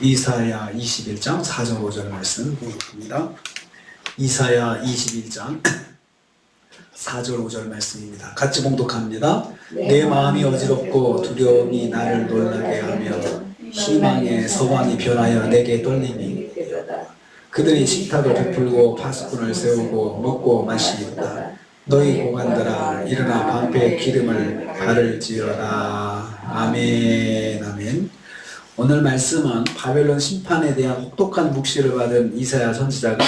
이사야 21장 4절 5절 말씀 공독합니다. 이사야 21장 4절 5절 말씀입니다. 같이 공독합니다. 내 마음이 어지럽고 두려움이 나를 놀라게 하며 희망의 서광이 변하여 내게 떨림이 그들이 식탁을 베풀고 파수꾼을 세우고 먹고 마시리다. 너희 고관들아 일어나 방패의 기름을 바를지어다. 아멘. 아멘. 오늘 말씀은 바벨론 심판에 대한 혹독한 묵시를 받은 이사야 선지자가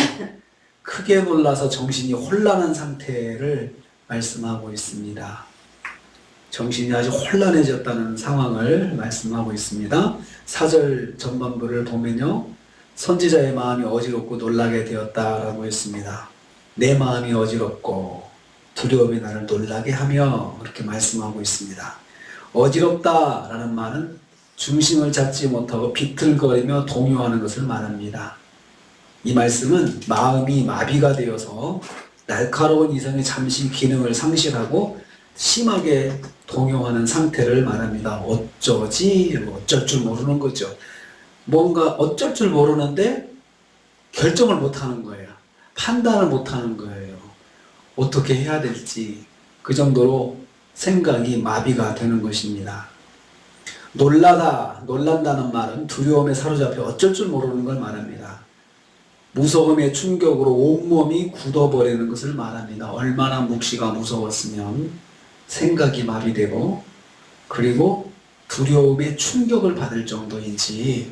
크게 놀라서 정신이 혼란한 상태를 말씀하고 있습니다. 정신이 아주 혼란해졌다는 상황을 말씀하고 있습니다. 4절 전반부를 보면요, 선지자의 마음이 어지럽고 놀라게 되었다라고 했습니다. 내 마음이 어지럽고 두려움이 나를 놀라게 하며 그렇게 말씀하고 있습니다. 어지럽다라는 말은 중심을 잡지 못하고 비틀거리며 동요하는 것을 말합니다. 이 말씀은 마음이 마비가 되어서 날카로운 이성이 잠시 기능을 상실하고 심하게 동요하는 상태를 말합니다. 어쩌지? 어쩔 줄 모르는 거죠. 뭔가 어쩔 줄 모르는데 결정을 못하는 거예요. 판단을 못하는 거예요. 어떻게 해야 될지 그 정도로 생각이 마비가 되는 것입니다. 놀란다는 말은 두려움에 사로잡혀 어쩔 줄 모르는 걸 말합니다. 무서움의 충격으로 온몸이 굳어버리는 것을 말합니다. 얼마나 묵시가 무서웠으면 생각이 마비되고 그리고 두려움의 충격을 받을 정도인지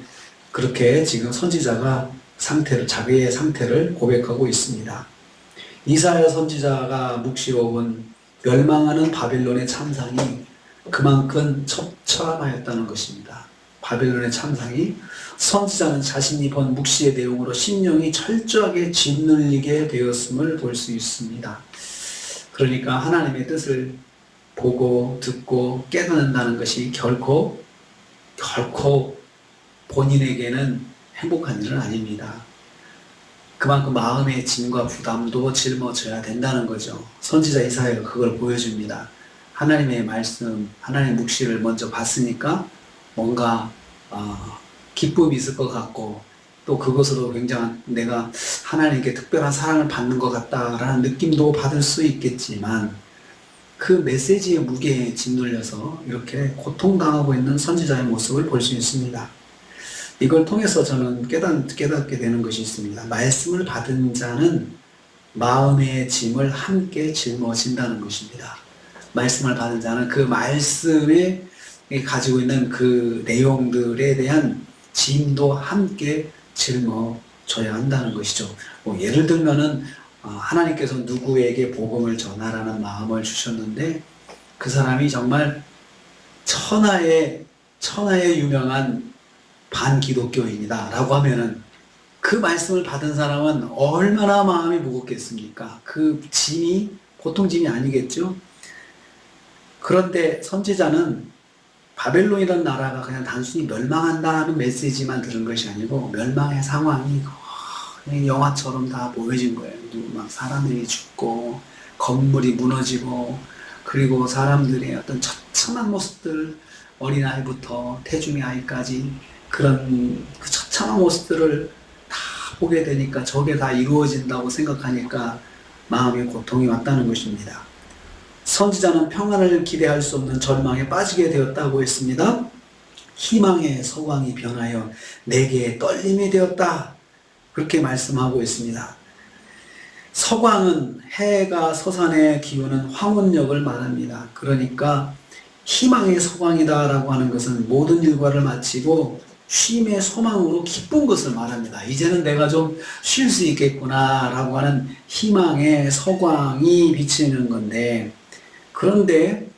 그렇게 지금 선지자가 자기의 상태를 고백하고 있습니다. 이사야 선지자가 묵시로 본 멸망하는 바빌론의 참상이 그만큼 처참하였다는 것입니다. 바벨론의 참상이 선지자는 자신이 본 묵시의 내용으로 심령이 철저하게 짓눌리게 되었음을 볼 수 있습니다. 그러니까 하나님의 뜻을 보고 듣고 깨닫는다는 것이 결코 본인에게는 행복한 일은 아닙니다. 그만큼 마음의 짐과 부담도 짊어져야 된다는 거죠. 선지자 이사야가 그걸 보여줍니다. 하나님의 말씀, 하나님의 묵시를 먼저 봤으니까 뭔가 기쁨이 있을 것 같고 또 그것으로 굉장한 내가 하나님께 특별한 사랑을 받는 것 같다라는 느낌도 받을 수 있겠지만 그 메시지의 무게에 짓눌려서 이렇게 고통당하고 있는 선지자의 모습을 볼 수 있습니다. 이걸 통해서 저는 깨닫게 되는 것이 있습니다. 말씀을 받은 자는 마음의 짐을 함께 짊어진다는 것입니다. 말씀을 받은 자는 그 말씀에 가지고 있는 그 내용들에 대한 짐도 함께 짊어져야 한다는 것이죠. 예를 들면은 하나님께서 누구에게 복음을 전하라는 마음을 주셨는데 그 사람이 정말 천하의 유명한 반기독교인이다 라고 하면은 그 말씀을 받은 사람은 얼마나 마음이 무겁겠습니까? 그 짐이 보통 짐이 아니겠죠? 그런데 선지자는 바벨론이라는 나라가 그냥 단순히 멸망한다는 메시지만 들은 것이 아니고 멸망의 상황이 영화처럼 다 보여진 거예요. 막 사람들이 죽고 건물이 무너지고 그리고 사람들의 어떤 처참한 모습들, 어린아이부터 태중의 아이까지 그런 그 처참한 모습들을 다 보게 되니까 저게 다 이루어진다고 생각하니까 마음에 고통이 왔다는 것입니다. 선지자는 평안을 기대할 수 없는 절망에 빠지게 되었다고 했습니다. 희망의 서광이 변하여 내게 떨림이 되었다. 그렇게 말씀하고 있습니다. 서광은 해가 서산에 기우는 황혼역을 말합니다. 그러니까 희망의 서광이다 라고 하는 것은 모든 일과를 마치고 쉼의 소망으로 기쁜 것을 말합니다. 이제는 내가 좀 쉴 수 있겠구나 라고 하는 희망의 서광이 비치는 건데 그런데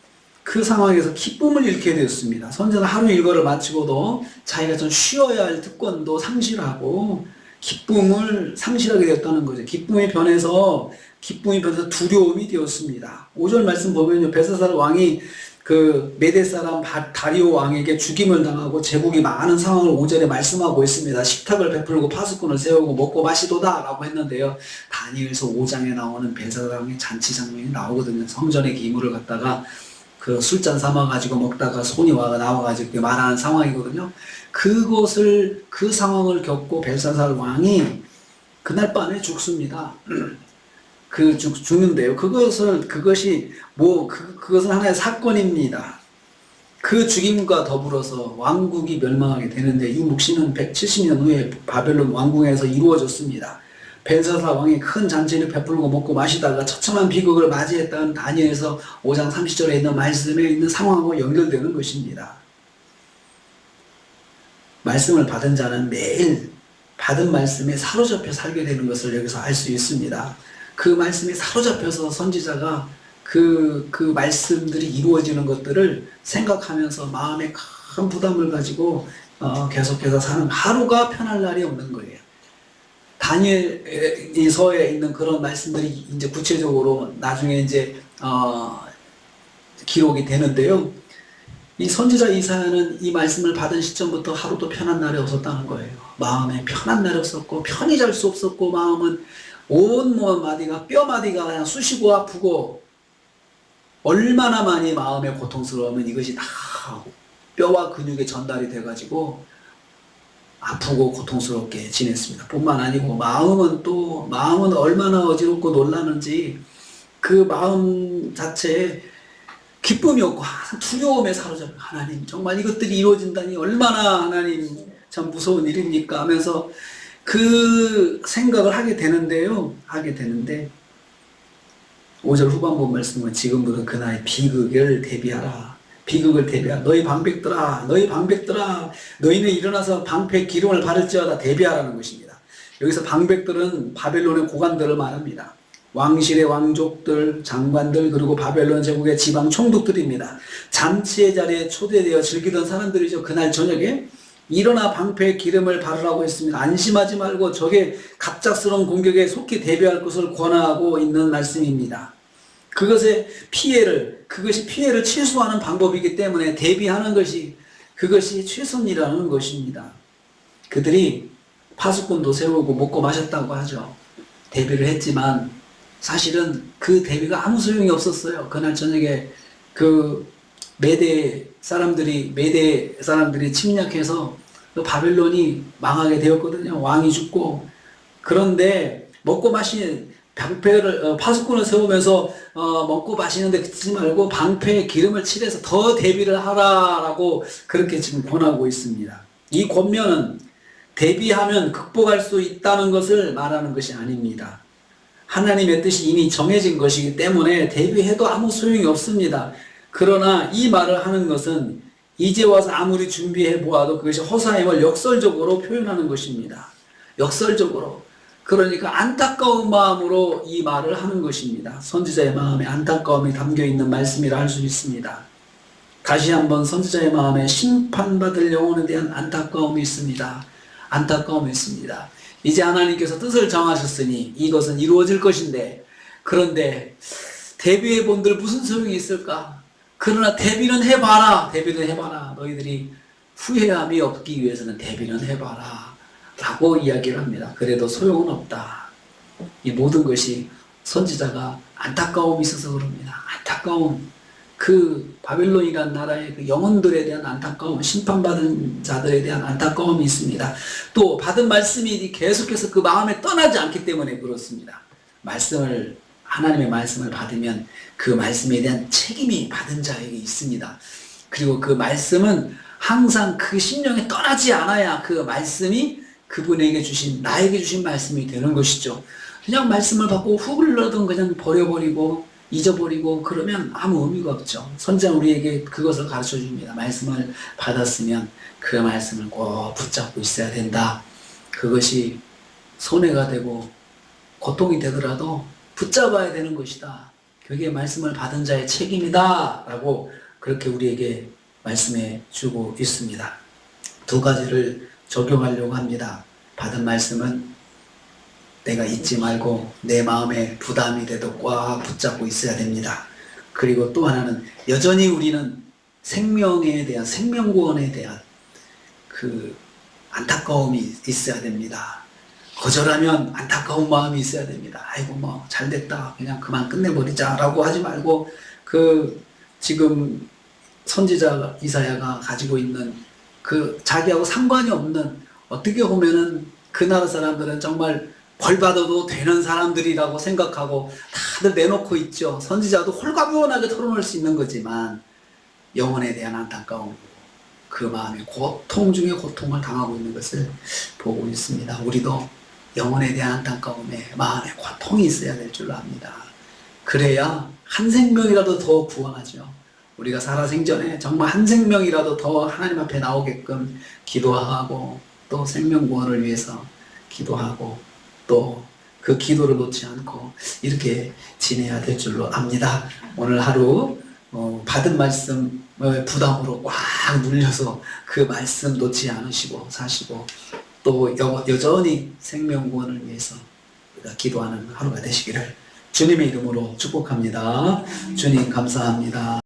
그 상황에서 기쁨을 잃게 되었습니다. 선지자는 하루 일과를 마치고도 자기가 좀 쉬어야 할 특권도 상실하고 기쁨을 상실하게 되었다는 거죠. 기쁨이 변해서 두려움이 되었습니다. 5절 말씀 보면요, 벨사살 왕이 그 메대 사람 다리오 왕에게 죽임을 당하고 제국이 많은 상황을 5절에 말씀하고 있습니다. 식탁을 베풀고 파수꾼을 세우고 먹고 마시도다 라고 했는데요, 다니엘서 5장에 나오는 벨사살 왕의 잔치 장면이 나오거든요. 성전의 기물을 갖다가 그 술잔 삼아가지고 먹다가 손이 나와가지고 말하는 상황이거든요. 그것을, 그 상황을 겪고 벨사살 왕이 그날 밤에 죽습니다. 죽는데요. 그것이 그것은 하나의 사건입니다. 그 죽임과 더불어서 왕국이 멸망하게 되는데, 이 묵시는 170년 후에 바벨론 왕궁에서 이루어졌습니다. 벨사살 왕이 큰 잔치를 베풀고 먹고 마시다가 처참한 비극을 맞이했다는 다니엘서 5장 30절에 있는 말씀에 있는 상황하고 연결되는 것입니다. 말씀을 받은 자는 매일 받은 말씀에 사로잡혀 살게 되는 것을 여기서 알 수 있습니다. 그 말씀에 사로잡혀서 선지자가 그 말씀들이 이루어지는 것들을 생각하면서 마음에 큰 부담을 가지고 계속해서 사는, 하루가 편할 날이 없는 거예요. 다니엘서에 있는 그런 말씀들이 이제 구체적으로 나중에 이제 기록이 되는데요. 이 선지자 이사야는 이 말씀을 받은 시점부터 하루도 편한 날이 없었다는 거예요. 마음에 편한 날이 없었고, 편히 잘 수 없었고, 마음은 온몸 마디가, 뼈 마디가 그냥 쑤시고 아프고, 얼마나 많이 마음의 고통스러우면 이것이 다 뼈와 근육에 전달이 돼가지고 아프고 고통스럽게 지냈습니다. 뿐만 아니고 마음은 얼마나 어지럽고 놀라는지, 그 마음 자체에 기쁨이 없고 항상 두려움에 사로잡혀, 하나님 정말 이것들이 이루어진다니 얼마나 하나님 참 무서운 일입니까 하면서 그 생각을 하게 되는데요. 5절 후반부 말씀은 지금부터 그날의 비극을 대비하라. 비극을 대비하라. 너희 방백들아, 너희는 일어나서 방패 기름을 바를지어다. 대비하라는 것입니다. 여기서 방백들은 바벨론의 고관들을 말합니다. 왕실의 왕족들, 장관들, 그리고 바벨론 제국의 지방 총독들입니다. 잔치의 자리에 초대되어 즐기던 사람들이죠. 그날 저녁에 일어나 방패에 기름을 바르라고 했습니다. 안심하지 말고 적의 갑작스러운 공격에 속히 대비할 것을 권하고 있는 말씀입니다. 그것이 피해를 최소화하는 방법이기 때문에 대비하는 그것이 최선이라는 것입니다. 그들이 파수꾼도 세우고 먹고 마셨다고 하죠. 대비를 했지만 사실은 그 대비가 아무 소용이 없었어요. 그날 저녁에 메대 사람들이 침략해서 바벨론이 망하게 되었거든요. 왕이 죽고. 그런데 먹고 마신 파수꾼을 세우면서 먹고 마시는데 그치지 말고 방패에 기름을 칠해서 더 대비를 하라라고 그렇게 지금 권하고 있습니다. 이 권면은 대비하면 극복할 수 있다는 것을 말하는 것이 아닙니다. 하나님의 뜻이 이미 정해진 것이기 때문에 대비해도 아무 소용이 없습니다. 그러나 이 말을 하는 것은 이제 와서 아무리 준비해 보아도 그것이 허사임을 역설적으로 표현하는 것입니다. 역설적으로. 그러니까 안타까운 마음으로 이 말을 하는 것입니다. 선지자의 마음에 안타까움이 담겨있는 말씀이라 할 수 있습니다. 다시 한번 선지자의 마음에 심판받을 영혼에 대한 안타까움이 있습니다. 안타까움이 있습니다. 이제 하나님께서 뜻을 정하셨으니 이것은 이루어질 것인데, 그런데 대비해 본들 무슨 소용이 있을까? 그러나 대비는 해봐라. 너희들이 후회함이 없기 위해서는 대비는 해봐라 라고 이야기를 합니다. 그래도 소용은 없다. 이 모든 것이 선지자가 안타까움이 있어서 그럽니다. 안타까움, 그 바벨론이라는 나라의 그 영혼들에 대한 안타까움, 심판받은 자들에 대한 안타까움이 있습니다. 또 받은 말씀이 계속해서 그 마음에 떠나지 않기 때문에 그렇습니다. 하나님의 말씀을 받으면 그 말씀에 대한 책임이 받은 자에게 있습니다. 그리고 그 말씀은 항상 그 심령에 떠나지 않아야 그 말씀이 나에게 주신 말씀이 되는 것이죠. 그냥 말씀을 받고 훅을러든 그냥 버려버리고 잊어버리고 그러면 아무 의미가 없죠. 선지자는 우리에게 그것을 가르쳐 줍니다. 말씀을 받았으면 그 말씀을 꼭 붙잡고 있어야 된다. 그것이 손해가 되고 고통이 되더라도 붙잡아야 되는 것이다. 그게 말씀을 받은 자의 책임이다 라고 그렇게 우리에게 말씀해 주고 있습니다. 두 가지를 적용하려고 합니다. 받은 말씀은 내가 잊지 말고 내 마음에 부담이 돼도 꽉 붙잡고 있어야 됩니다. 그리고 또 하나는 여전히 우리는 생명구원에 대한 그 안타까움이 있어야 됩니다. 거절하면 안타까운 마음이 있어야 됩니다. 아이고 잘됐다, 그냥 그만 끝내버리자 라고 하지 말고 그 지금 선지자 이사야가 가지고 있는 그 자기하고 상관이 없는, 어떻게 보면은 그 나라 사람들은 정말 벌 받아도 되는 사람들이라고 생각하고 다들 내놓고 있죠. 선지자도 홀가분하게 털어놓을 수 있는 거지만 영혼에 대한 안타까움, 그 마음의 고통 중에 고통을 당하고 있는 것을 보고 있습니다. 우리도 영혼에 대한 안타까움에 마음에 고통이 있어야 될 줄로 압니다. 그래야 한 생명이라도 더 구원하죠. 우리가 살아생전에 정말 한 생명이라도 더 하나님 앞에 나오게끔 기도하고, 또 생명 구원을 위해서 기도하고, 또 그 기도를 놓지 않고 이렇게 지내야 될 줄로 압니다. 오늘 하루 받은 말씀을 부담으로 꽉 눌려서 그 말씀 놓지 않으시고 사시고, 또 여전히 생명 구원을 위해서 우리가 기도하는 하루가 되시기를 주님의 이름으로 축복합니다. 주님 감사합니다.